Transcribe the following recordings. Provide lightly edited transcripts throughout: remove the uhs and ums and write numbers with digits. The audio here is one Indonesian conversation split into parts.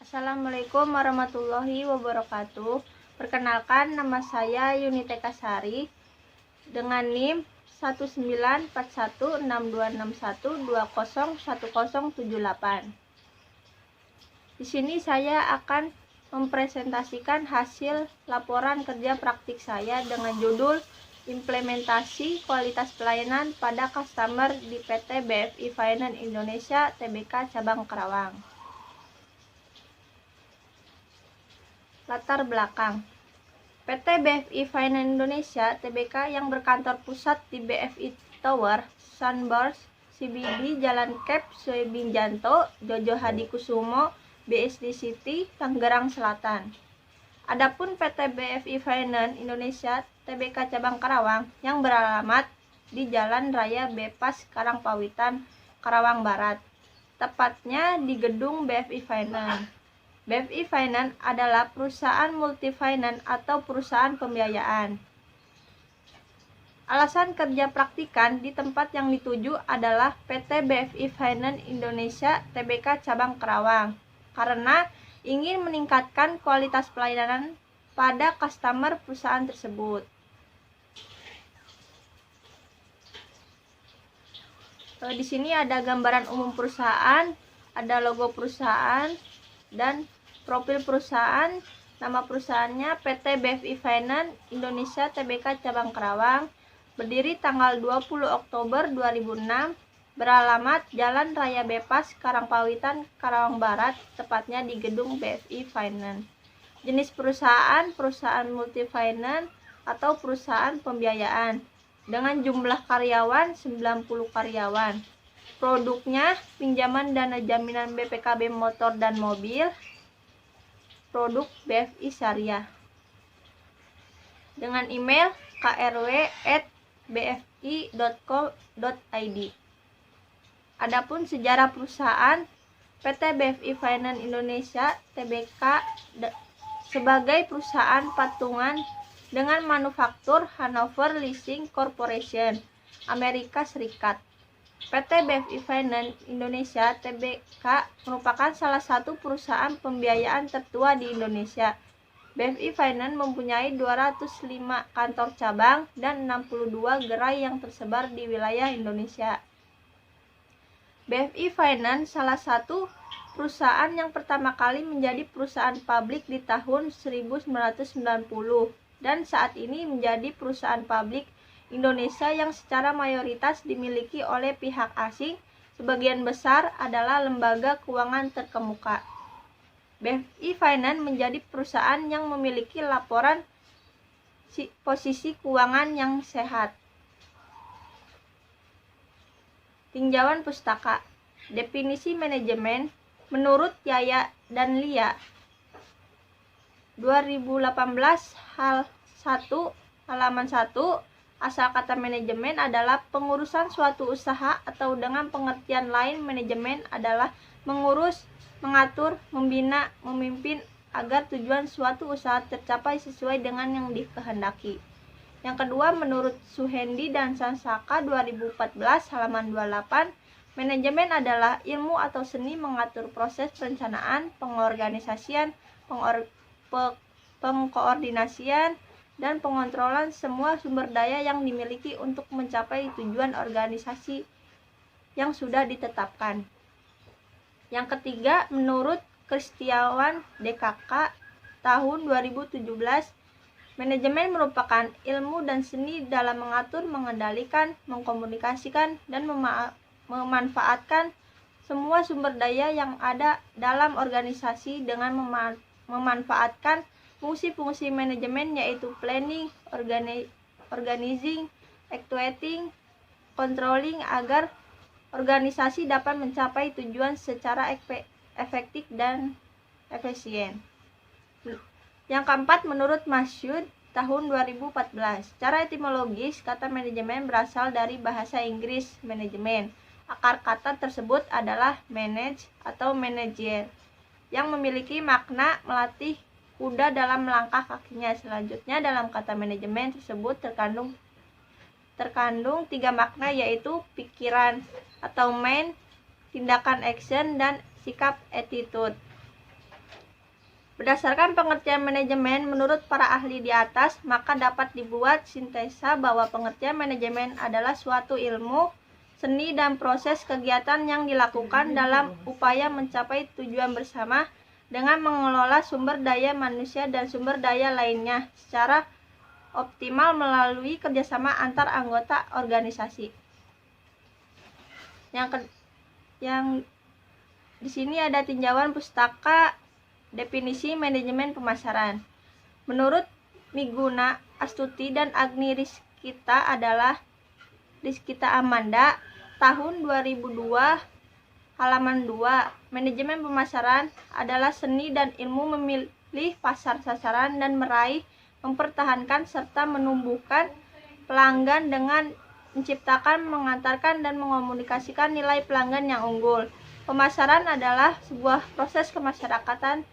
Assalamualaikum warahmatullahi wabarakatuh. Perkenalkan, nama saya Yuniteka Sari dengan NIM 194162612011078. Di sini saya akan mempresentasikan hasil laporan kerja praktik saya dengan judul Implementasi Kualitas Pelayanan pada Customer di PT BFI Finance Indonesia Tbk Cabang Karawang. Latar belakang: PT BFI Finance Indonesia Tbk yang berkantor pusat di BFI Tower, Sunburst, CBD, Jalan Kep, Soebing Janto, Jojo Hadikusumo, BSD City, Tangerang Selatan. Adapun PT BFI Finance Indonesia Tbk Cabang Karawang yang beralamat di Jalan Raya Bepas Karangpawitan, Karawang Barat, tepatnya di gedung BFI Finance. BFI Finance adalah perusahaan multi-finance atau perusahaan pembiayaan. Alasan kerja praktikan di tempat yang dituju adalah PT BFI Finance Indonesia Tbk Cabang Karawang karena ingin meningkatkan kualitas pelayanan pada customer perusahaan tersebut. Di sini ada gambaran umum perusahaan, ada logo perusahaan, dan profil perusahaan. Nama perusahaannya PT BFI Finance Indonesia Tbk Cabang Karawang, berdiri tanggal 20 Oktober 2006, beralamat Jalan Raya Bepas Karangpawitan, Karawang Barat, tepatnya di gedung BFI Finance. Jenis perusahaan multi-finance atau perusahaan pembiayaan dengan jumlah karyawan 90 karyawan. Produknya pinjaman dana jaminan BPKB motor dan mobil, produk BFI Syariah. Dengan email krw@bfi.co.id. Adapun sejarah perusahaan, PT BFI Finance Indonesia Tbk sebagai perusahaan patungan dengan manufaktur Hanover Leasing Corporation, Amerika Serikat. PT BFI Finance Indonesia Tbk merupakan salah satu perusahaan pembiayaan tertua di Indonesia. BFI Finance mempunyai 205 kantor cabang dan 62 gerai yang tersebar di wilayah Indonesia. BFI Finance salah satu perusahaan yang pertama kali menjadi perusahaan publik di tahun 1990 dan saat ini menjadi perusahaan publik Indonesia yang secara mayoritas dimiliki oleh pihak asing, sebagian besar adalah lembaga keuangan terkemuka. BFI Finance menjadi perusahaan yang memiliki laporan posisi keuangan yang sehat. Tinjauan pustaka. Definisi manajemen menurut Yaya dan Lia 2018 halaman 1. Asal kata manajemen adalah pengurusan suatu usaha atau dengan pengertian lain manajemen adalah mengurus, mengatur, membina, memimpin agar tujuan suatu usaha tercapai sesuai dengan yang dikehendaki. Yang kedua, menurut Suhendi dan Sansaka 2014 halaman 28, manajemen adalah ilmu atau seni mengatur proses perencanaan, pengorganisasian, pengkoordinasian, dan pengontrolan semua sumber daya yang dimiliki untuk mencapai tujuan organisasi yang sudah ditetapkan. Yang ketiga, menurut Kristiawan DKK tahun 2017, manajemen merupakan ilmu dan seni dalam mengatur, mengendalikan, mengkomunikasikan, dan memanfaatkan semua sumber daya yang ada dalam organisasi dengan memanfaatkan fungsi-fungsi manajemen yaitu planning, organizing, actuating, controlling agar organisasi dapat mencapai tujuan secara efektif dan efisien. Yang keempat, menurut Masyud tahun 2014, secara etimologis kata manajemen berasal dari bahasa Inggris manajemen. Akar kata tersebut adalah manage atau manager yang memiliki makna melatih kuda dalam melangkah kakinya. Selanjutnya dalam kata manajemen tersebut terkandung 3 makna yaitu pikiran atau mind, tindakan action, dan sikap attitude. Berdasarkan pengertian manajemen menurut para ahli di atas, maka dapat dibuat sintesa bahwa pengertian manajemen adalah suatu ilmu, seni, dan proses kegiatan yang dilakukan dalam upaya mencapai tujuan bersama dengan mengelola sumber daya manusia dan sumber daya lainnya secara optimal melalui kerjasama antar anggota organisasi. Yang di sini ada tinjauan pustaka definisi manajemen pemasaran. Menurut Miguna Astuti dan Agni Rizkita Amanda tahun 2002 halaman 2, manajemen pemasaran adalah seni dan ilmu memilih pasar sasaran dan meraih, mempertahankan serta menumbuhkan pelanggan dengan menciptakan, mengantarkan, dan mengomunikasikan nilai pelanggan yang unggul. Pemasaran adalah sebuah proses kemasyarakatan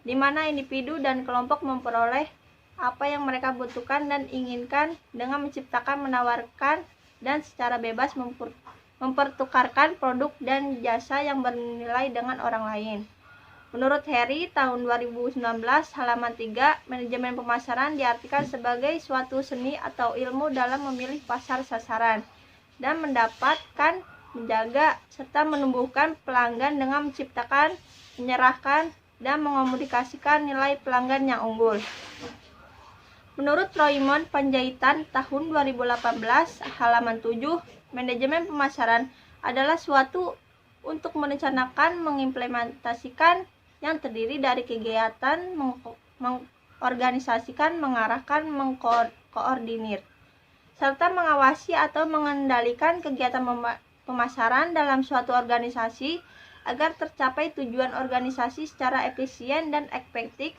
di mana individu dan kelompok memperoleh apa yang mereka butuhkan dan inginkan dengan menciptakan, menawarkan, dan secara bebas mempertukarkan produk dan jasa yang bernilai dengan orang lain. Menurut Harry, tahun 2019, halaman 3, manajemen pemasaran diartikan sebagai suatu seni atau ilmu dalam memilih pasar sasaran dan mendapatkan, menjaga, serta menumbuhkan pelanggan dengan menciptakan, menyerahkan, dan mengomunikasikan nilai pelanggan yang unggul. Menurut Raymond Panjaitan, tahun 2018, halaman 7, manajemen pemasaran adalah suatu untuk merencanakan, mengimplementasikan, yang terdiri dari kegiatan mengorganisasikan, mengarahkan, mengkoordinir, serta mengawasi atau mengendalikan kegiatan pemasaran dalam suatu organisasi agar tercapai tujuan organisasi secara efisien dan efektif.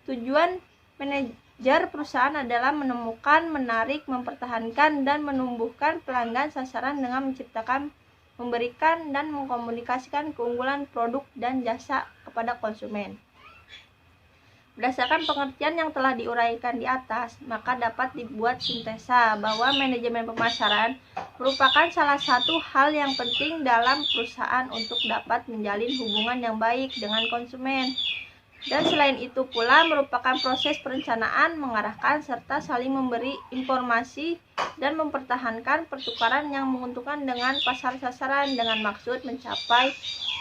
Tujuan manajer perusahaan adalah menemukan, menarik, mempertahankan, dan menumbuhkan pelanggan sasaran dengan menciptakan, memberikan, dan mengkomunikasikan keunggulan produk dan jasa kepada konsumen. Berdasarkan pengertian yang telah diuraikan di atas, maka dapat dibuat sintesa bahwa manajemen pemasaran merupakan salah satu hal yang penting dalam perusahaan untuk dapat menjalin hubungan yang baik dengan konsumen. Dan selain itu pula merupakan proses perencanaan, mengarahkan, serta saling memberi informasi dan mempertahankan pertukaran yang menguntungkan dengan pasar sasaran dengan maksud mencapai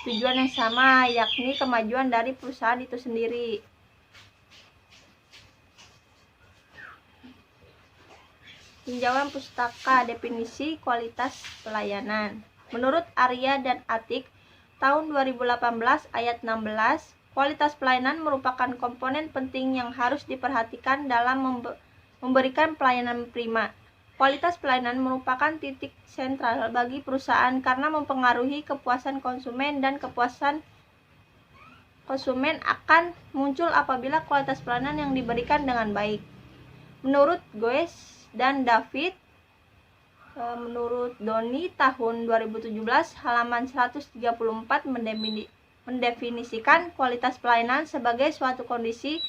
tujuan yang sama, yakni kemajuan dari perusahaan itu sendiri. Tinjauan pustaka definisi kualitas pelayanan. Menurut Arya dan Atik, tahun 2018 ayat 16, kualitas pelayanan merupakan komponen penting yang harus diperhatikan dalam memberikan pelayanan prima. Kualitas pelayanan merupakan titik sentral bagi perusahaan karena mempengaruhi kepuasan konsumen, dan kepuasan konsumen akan muncul apabila kualitas pelayanan yang diberikan dengan baik. Menurut Goes dan David, menurut Doni tahun 2017 halaman 134 mendefinisikan kualitas pelayanan sebagai suatu kondisi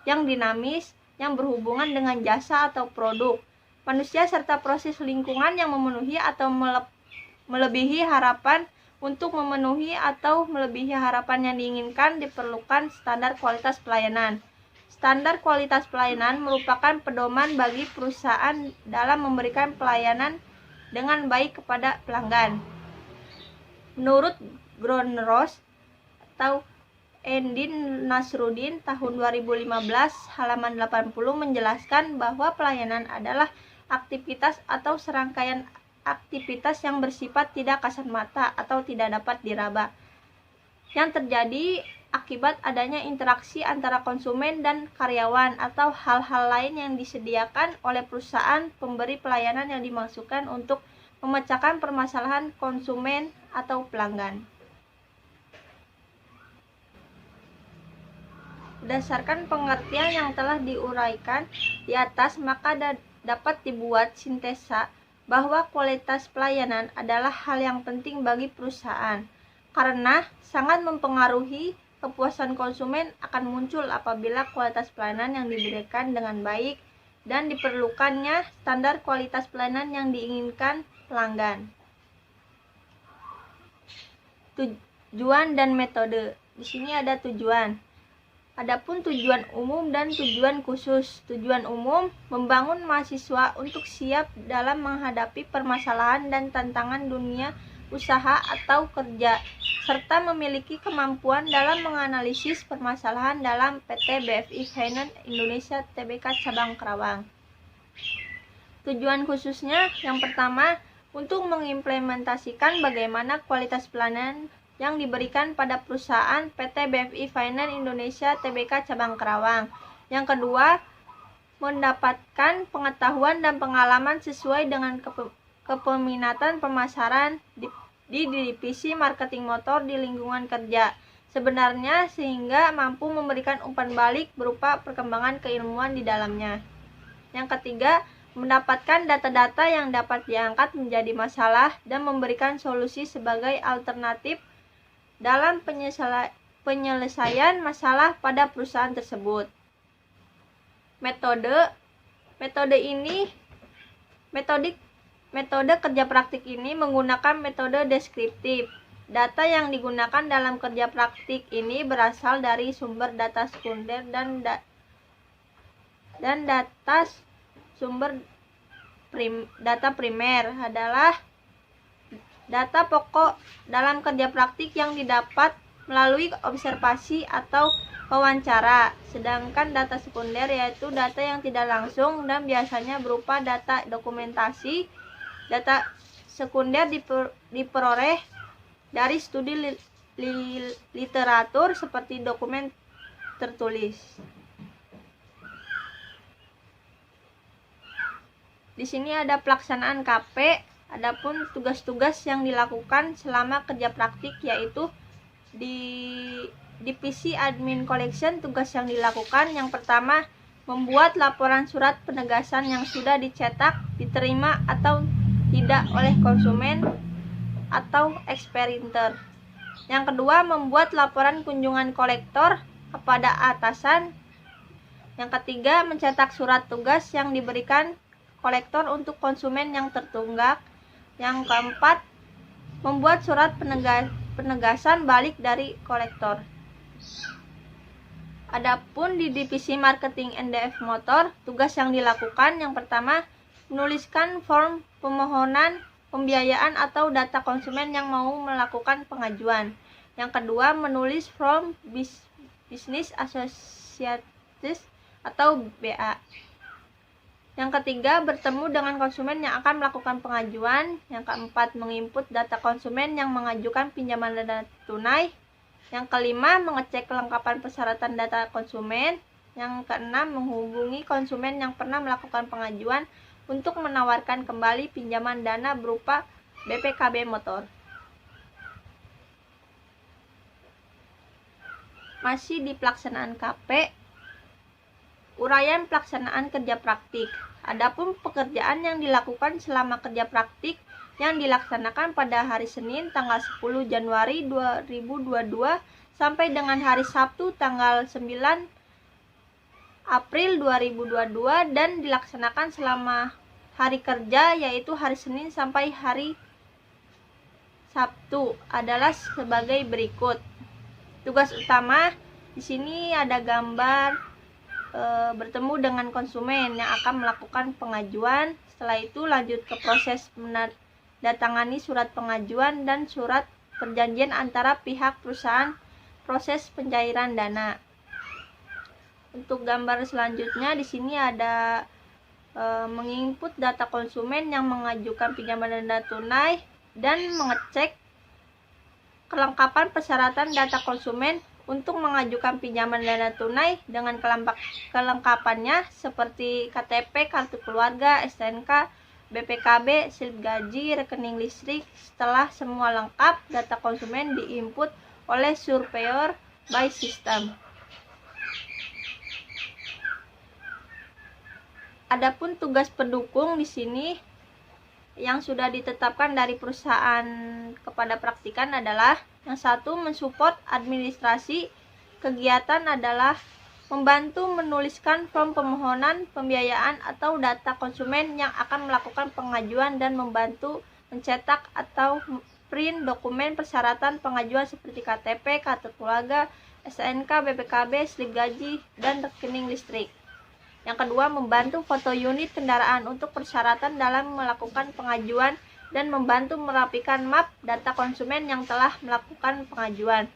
yang dinamis yang berhubungan dengan jasa atau produk manusia serta proses lingkungan yang memenuhi atau melebihi harapan. Untuk memenuhi atau melebihi harapan yang diinginkan diperlukan standar kualitas pelayanan. Standar kualitas pelayanan merupakan pedoman bagi perusahaan dalam memberikan pelayanan dengan baik kepada pelanggan. Menurut Gronros atau Endin Nasruddin tahun 2015 halaman 80 menjelaskan bahwa pelayanan adalah aktivitas atau serangkaian aktivitas yang bersifat tidak kasat mata atau tidak dapat diraba, yang terjadi akibat adanya interaksi antara konsumen dan karyawan atau hal-hal lain yang disediakan oleh perusahaan pemberi pelayanan yang dimaksudkan untuk memecahkan permasalahan konsumen atau pelanggan. Berdasarkan pengertian yang telah diuraikan di atas, maka dapat dibuat sintesa bahwa kualitas pelayanan adalah hal yang penting bagi perusahaan karena sangat mempengaruhi kepuasan konsumen akan muncul apabila kualitas pelayanan yang diberikan dengan baik dan diperlukannya standar kualitas pelayanan yang diinginkan pelanggan. Tujuan dan metode. Di sini ada tujuan. Adapun tujuan umum dan tujuan khusus. Tujuan umum membangun mahasiswa untuk siap dalam menghadapi permasalahan dan tantangan dunia usaha atau kerja, serta memiliki kemampuan dalam menganalisis permasalahan dalam PT BFI Finance Indonesia Tbk Cabang Karawang. Tujuan khususnya yang pertama, untuk mengimplementasikan bagaimana kualitas pelayanan yang diberikan pada perusahaan PT BFI Finance Indonesia Tbk Cabang Karawang. Yang kedua, mendapatkan pengetahuan dan pengalaman sesuai dengan kepeminatan pemasaran di divisi marketing motor di lingkungan kerja sebenarnya, sehingga mampu memberikan umpan balik berupa perkembangan keilmuan di dalamnya. Yang ketiga, mendapatkan data-data yang dapat diangkat menjadi masalah dan memberikan solusi sebagai alternatif dalam penyelesaian masalah pada perusahaan tersebut. Metode kerja praktik ini menggunakan metode deskriptif. Data yang digunakan dalam kerja praktik ini berasal dari sumber data sekunder dan data primer adalah data pokok dalam kerja praktik yang didapat melalui observasi atau wawancara, sedangkan data sekunder yaitu data yang tidak langsung dan biasanya berupa data dokumentasi. Data sekunder diperoleh dari studi literatur seperti dokumen tertulis. Di sini ada pelaksanaan KP. Adapun tugas-tugas yang dilakukan selama kerja praktik yaitu di divisi admin collection. Tugas yang dilakukan yang pertama, membuat laporan surat penegasan yang sudah dicetak, diterima atau tidak oleh konsumen atau ekspediter. Yang kedua, membuat laporan kunjungan kolektor kepada atasan. Yang ketiga, mencetak surat tugas yang diberikan kolektor untuk konsumen yang tertunggak. Yang keempat, membuat surat penegasan balik dari kolektor. Adapun di divisi marketing NDF motor, tugas yang dilakukan yang pertama, menuliskan form permohonan pembiayaan atau data konsumen yang mau melakukan pengajuan. Yang kedua, menulis form business associates atau BA. Yang ketiga, bertemu dengan konsumen yang akan melakukan pengajuan. Yang keempat, menginput data konsumen yang mengajukan pinjaman dana tunai. Yang kelima, mengecek kelengkapan persyaratan data konsumen. Yang keenam, menghubungi konsumen yang pernah melakukan pengajuan untuk menawarkan kembali pinjaman dana berupa BPKB motor. Masih di pelaksanaan KP, uraian pelaksanaan kerja praktik. Adapun pekerjaan yang dilakukan selama kerja praktik yang dilaksanakan pada hari Senin tanggal 10 Januari 2022 sampai dengan hari Sabtu tanggal 9 April 2022 dan dilaksanakan selama hari kerja yaitu hari Senin sampai hari Sabtu adalah sebagai berikut. Tugas utama di sini ada gambar bertemu dengan konsumen yang akan melakukan pengajuan. Setelah itu lanjut ke proses menandatangani surat pengajuan dan surat perjanjian antara pihak perusahaan, proses pencairan dana. Untuk gambar selanjutnya di sini ada menginput data konsumen yang mengajukan pinjaman dana tunai dan mengecek kelengkapan persyaratan data konsumen untuk mengajukan pinjaman dana tunai dengan kelengkapannya seperti KTP, kartu keluarga, STNK, BPKB, slip gaji, rekening listrik. Setelah semua lengkap, data konsumen diinput oleh surveyor by system. Adapun tugas pendukung di sini yang sudah ditetapkan dari perusahaan kepada praktikan adalah yang satu, mensupport administrasi kegiatan adalah membantu menuliskan form permohonan pembiayaan atau data konsumen yang akan melakukan pengajuan dan membantu mencetak atau print dokumen persyaratan pengajuan seperti KTP, kartu keluarga, SNK, BPKB, slip gaji, dan rekening listrik. Yang kedua, membantu foto unit kendaraan untuk persyaratan dalam melakukan pengajuan dan membantu merapikan map data konsumen yang telah melakukan pengajuan.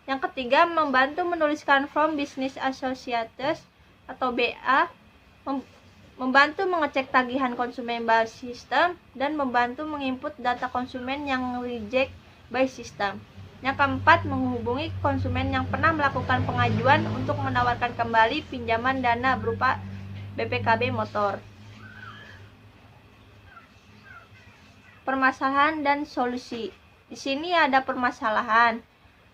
Yang ketiga, membantu menuliskan form Business Associates atau BA, membantu mengecek tagihan konsumen by system, dan membantu menginput data konsumen yang reject by system. Yang keempat, menghubungi konsumen yang pernah melakukan pengajuan untuk menawarkan kembali pinjaman dana berupa BPKB motor. Permasalahan dan solusi. Di sini ada permasalahan.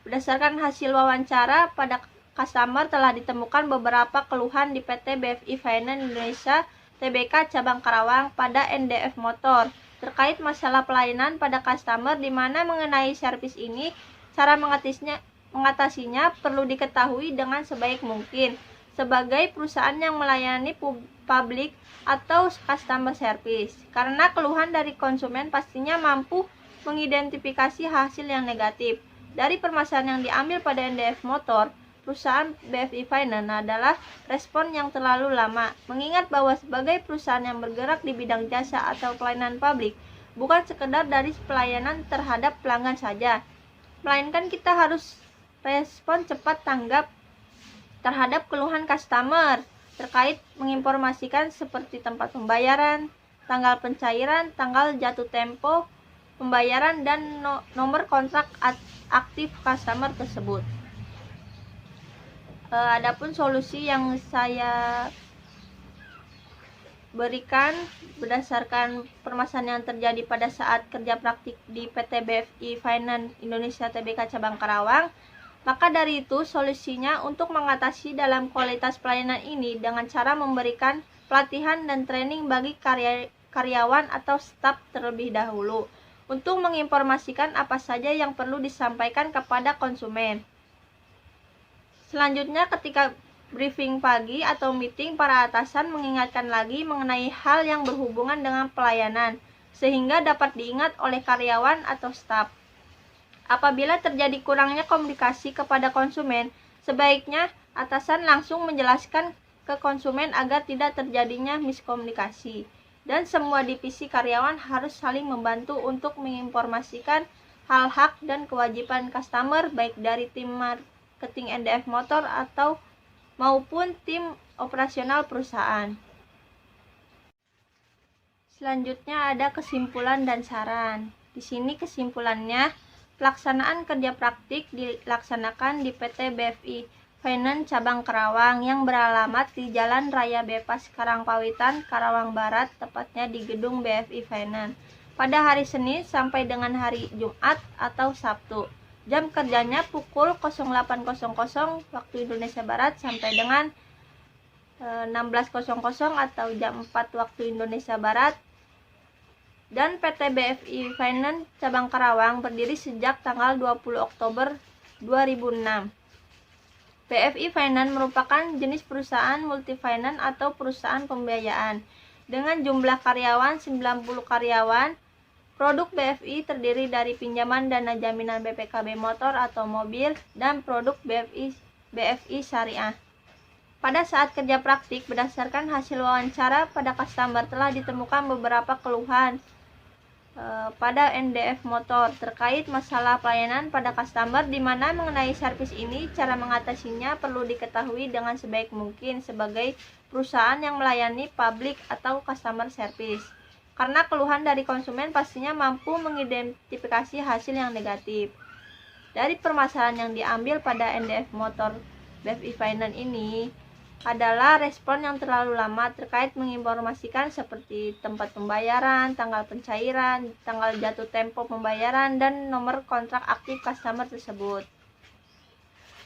Berdasarkan hasil wawancara pada customer telah ditemukan beberapa keluhan di PT BFI Finance Indonesia Tbk cabang Karawang pada NDF motor terkait masalah pelayanan pada customer, di mana mengenai servis ini cara mengatasinya perlu diketahui dengan sebaik mungkin sebagai perusahaan yang melayani publik atau customer service, karena keluhan dari konsumen pastinya mampu mengidentifikasi hasil yang negatif. Dari permasalahan yang diambil pada NDF motor, perusahaan BFI Finance adalah respon yang terlalu lama, mengingat bahwa sebagai perusahaan yang bergerak di bidang jasa atau pelayanan publik, bukan sekedar dari pelayanan terhadap pelanggan saja, melainkan kita harus respon cepat tanggap terhadap keluhan customer terkait menginformasikan seperti tempat pembayaran, tanggal pencairan, tanggal jatuh tempo pembayaran, dan nomor kontrak aktif customer tersebut. Adapun solusi yang saya berikan berdasarkan permasalahan yang terjadi pada saat kerja praktik di PT BFI Finance Indonesia Tbk cabang Karawang, maka dari itu solusinya untuk mengatasi dalam kualitas pelayanan ini dengan cara memberikan pelatihan dan training bagi karyawan atau staf terlebih dahulu untuk menginformasikan apa saja yang perlu disampaikan kepada konsumen. Selanjutnya, ketika briefing pagi atau meeting, para atasan mengingatkan lagi mengenai hal yang berhubungan dengan pelayanan, sehingga dapat diingat oleh karyawan atau staf. Apabila terjadi kurangnya komunikasi kepada konsumen, sebaiknya atasan langsung menjelaskan ke konsumen agar tidak terjadinya miskomunikasi. Dan semua divisi karyawan harus saling membantu untuk menginformasikan hal hak dan kewajiban customer, baik dari tim marketing NDF motor atau maupun tim operasional perusahaan. Selanjutnya ada kesimpulan dan saran. Di sini kesimpulannya, pelaksanaan kerja praktik dilaksanakan di PT BFI Finance cabang Karawang yang beralamat di Jalan Raya Bypass Karangpawitan, Karawang Barat, tepatnya di gedung BFI Finance, pada hari Senin sampai dengan hari Jumat atau Sabtu. Jam kerjanya pukul 08.00 waktu Indonesia Barat sampai dengan 16.00 atau jam 4 waktu Indonesia Barat. Dan PT BFI Finance cabang Karawang berdiri sejak tanggal 20 Oktober 2006. BFI Finance merupakan jenis perusahaan multifinance atau perusahaan pembiayaan dengan jumlah karyawan 90 karyawan. Produk BFI terdiri dari pinjaman dana jaminan BPKB motor atau mobil dan produk BFI Syariah. Pada saat kerja praktik, berdasarkan hasil wawancara pada customer telah ditemukan beberapa keluhan pada NDF motor terkait masalah pelayanan pada customer, di mana mengenai servis ini cara mengatasinya perlu diketahui dengan sebaik mungkin sebagai perusahaan yang melayani publik atau customer service, karena keluhan dari konsumen pastinya mampu mengidentifikasi hasil yang negatif. Dari permasalahan yang diambil pada NDF motor BFI Finance ini adalah respon yang terlalu lama terkait menginformasikan seperti tempat pembayaran, tanggal pencairan, tanggal jatuh tempo pembayaran, dan nomor kontrak aktif customer tersebut.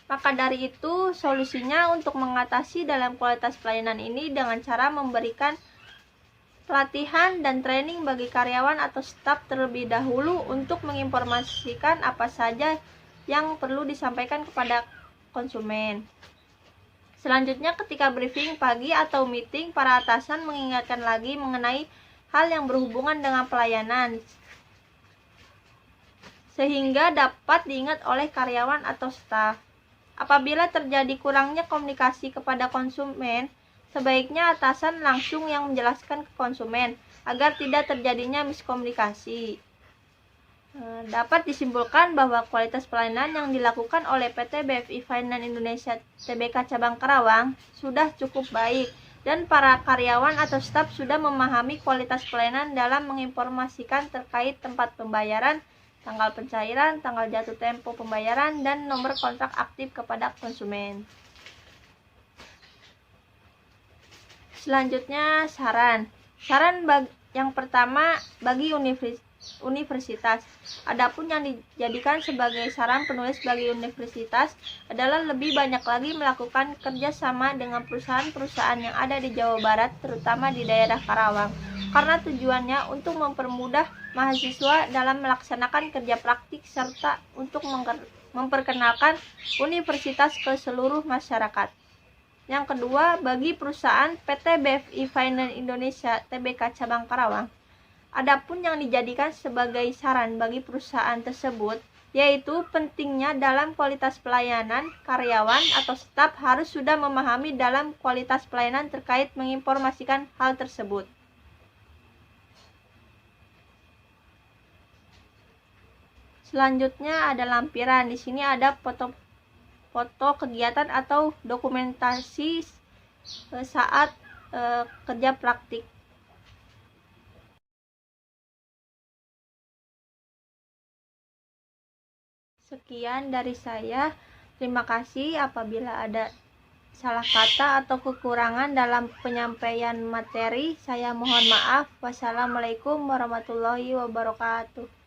Maka dari itu, solusinya untuk mengatasi dalam kualitas pelayanan ini dengan cara memberikan pelatihan dan training bagi karyawan atau staf terlebih dahulu untuk menginformasikan apa saja yang perlu disampaikan kepada konsumen. Selanjutnya, ketika briefing pagi atau meeting, para atasan mengingatkan lagi mengenai hal yang berhubungan dengan pelayanan, sehingga dapat diingat oleh karyawan atau staf. Apabila terjadi kurangnya komunikasi kepada konsumen, sebaiknya atasan langsung yang menjelaskan ke konsumen agar tidak terjadinya miskomunikasi. Dapat disimpulkan bahwa kualitas pelayanan yang dilakukan oleh PT BFI Finance Indonesia Tbk Cabang Karawang sudah cukup baik dan para karyawan atau staf sudah memahami kualitas pelayanan dalam menginformasikan terkait tempat pembayaran, tanggal pencairan, tanggal jatuh tempo pembayaran, dan nomor kontrak aktif kepada konsumen. Selanjutnya saran. Yang pertama bagi universitas. Adapun yang dijadikan sebagai saran penulis bagi universitas adalah lebih banyak lagi melakukan kerjasama dengan perusahaan-perusahaan yang ada di Jawa Barat, terutama di daerah Karawang, karena tujuannya untuk mempermudah mahasiswa dalam melaksanakan kerja praktik serta untuk memperkenalkan universitas ke seluruh masyarakat. Yang kedua, bagi perusahaan PT BFI Finance Indonesia Tbk Cabang Karawang. Adapun yang dijadikan sebagai saran bagi perusahaan tersebut, yaitu pentingnya dalam kualitas pelayanan, karyawan atau staf harus sudah memahami dalam kualitas pelayanan terkait menginformasikan hal tersebut. Selanjutnya ada lampiran. Di sini ada foto kegiatan atau dokumentasi saat kerja praktik. Sekian dari saya. Terima kasih. Apabila ada salah kata atau kekurangan dalam penyampaian materi, saya mohon maaf. Wassalamualaikum warahmatullahi wabarakatuh.